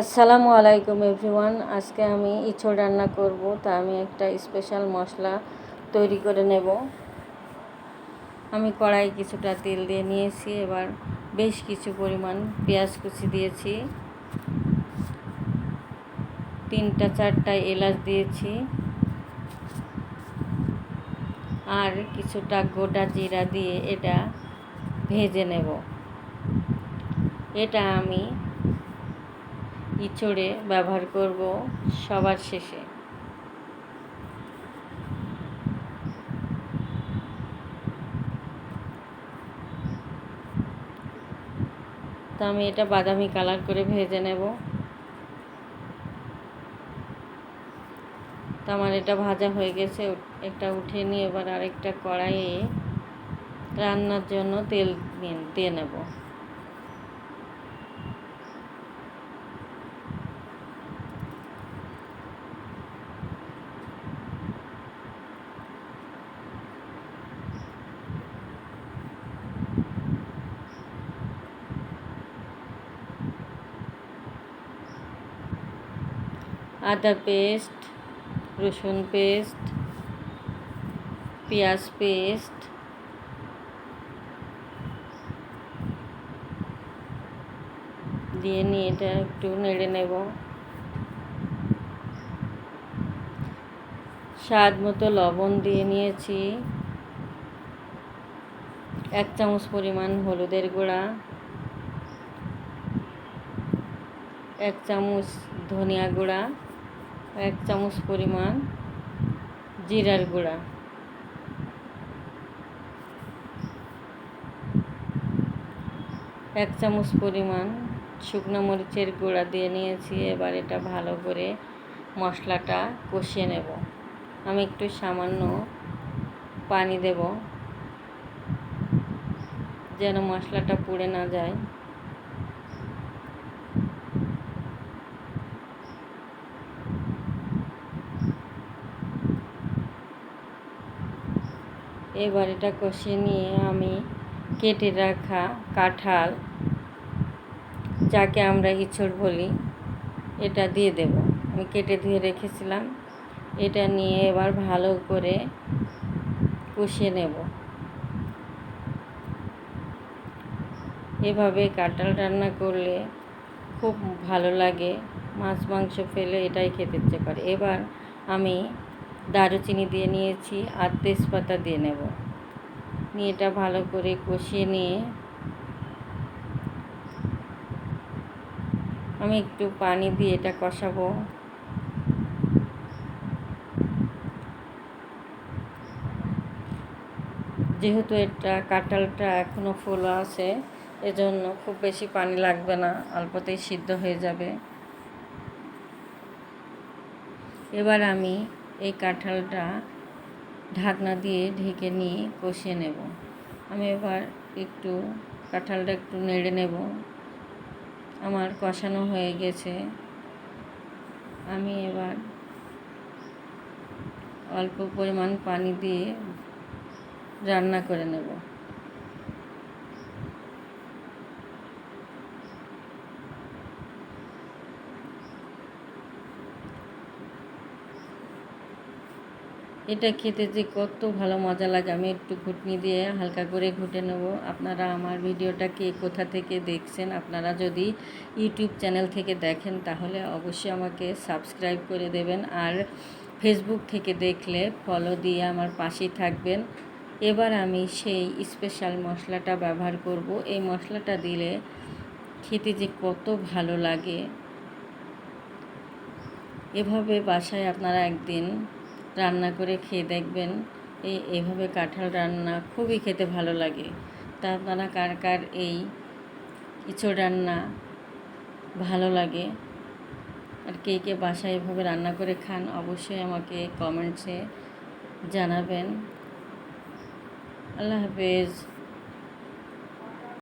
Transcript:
আসসালামু আলাইকুম এভরিওয়ান। আজকে আমি ইঁচড় রান্না করব, তা আমি একটা স্পেশাল মশলা তৈরি করে নেব। আমি কড়াই কিছুটা তেল দিয়ে নিয়েছি। এবার বেশ কিছু পরিমাণ পেঁয়াজ কুচি দিয়েছি, 3-4টা এলাচ দিয়েছি, আর কিছুটা গোটা জিরা দিয়ে এটা ভেজে নেব। এটা আমি ইঁচড়ে ব্যবহার করব সবার শেষে। তো আমি এটা বাদামি কালার করে ভেজে নেব। তো আমার এটা ভাজা হয়ে গেছে, একটা উঠে নিয়ে এবার আরেকটা কড়াইয়ে রান্নার জন্য তেল দিয়ে নেব। আদা পেস্ট, রসুন পেস্ট, পেঁয়াজ পেস্ট, দিয়ে নিয়ে এটা একটু নেড়ে নেব। স্বাদ মতো লবণ দিয়ে নিয়েছি, 1 চামচ পরিমাণ হলুদের গুঁড়া, 1 চামচ ধনিয়া গুঁড়া, 1 চামচ পরিমাণ জিরার গুঁড়া, 1 চামচ পরিমাণ শুকনো মরিচের গুঁড়া দিয়ে নিয়েছি। এবার এটা ভালো করে মশলাটা কষিয়ে নেব। আমি একটু সামান্য পানি দেব যেন মশলাটা পুড়ে না যায়। এবার এটা কষিয়ে নিয়ে আমি কেটে রাখা কাঁঠাল, যাকে আমরা ইঁচড় বলি, এটা দিয়ে দেব। আমি কেটে ধুয়ে রেখেছিলাম। এটা নিয়ে এবার ভালো করে কষিয়ে নেব। এভাবে কাঁঠাল রান্না করলে খুব ভালো লাগে, মাছ মাংস ফেলে এটাই খেতে ইচ্ছে করে। এবার আমি দারুচিনি দিয়ে নিয়েছি আর তেজপাতা দিয়ে নেব। নিয়ে এটা ভালো করে কষিয়ে নিয়ে আমি একটু পানি দিয়ে এটা কষাবো। যেহেতু এটা কাঁঠালটা এখনও ফোলা আছে, এজন্য খুব বেশি পানি লাগবে না, অল্পতেই সিদ্ধ হয়ে যাবে। এবার আমি এই কাঁঠালটা ঢাকনা দিয়ে ঢেকে নিয়ে কষিয়ে নেব। আমি এবার একটু কাঁঠালটা একটু নেড়ে নেব। আমার কষানো হয়ে গেছে। আমি এবার অল্প পরিমাণ পানি দিয়ে রান্না করে নেব। এটা খেতে যে কত ভালো মজা লাগে, আমি একটু ঘুটনি দিয়ে হালকা করে ঘুটে নেব। আপনারা আমার ভিডিওটা কে কোথা থেকে দেখছেন, আপনারা যদি ইউটিউব চ্যানেল থেকে দেখেন তাহলে অবশ্যই আমাকে সাবস্ক্রাইব করে দেবেন, আর ফেসবুক থেকে দেখলে ফলো দিয়ে আমার পাশেই থাকবেন। এবার আমি সেই স্পেশাল মশলাটা ব্যবহার করব। এই মশলাটা দিলে খেতে যে কত ভালো লাগে। এভাবে বাসায় আপনারা একদিন রান্না করে খেয়ে দেখবেন। এইভাবে কাঁঠাল রান্না খুবই খেতে ভালো লাগে। তা আপনারা কার কার এই ইঁচড় রান্না ভালো লাগে আর কে কে বাসায় এভাবে রান্না করে খান, অবশ্যই আমাকে কমেন্টসে জানাবেন। আল্লাহ হাফেজ।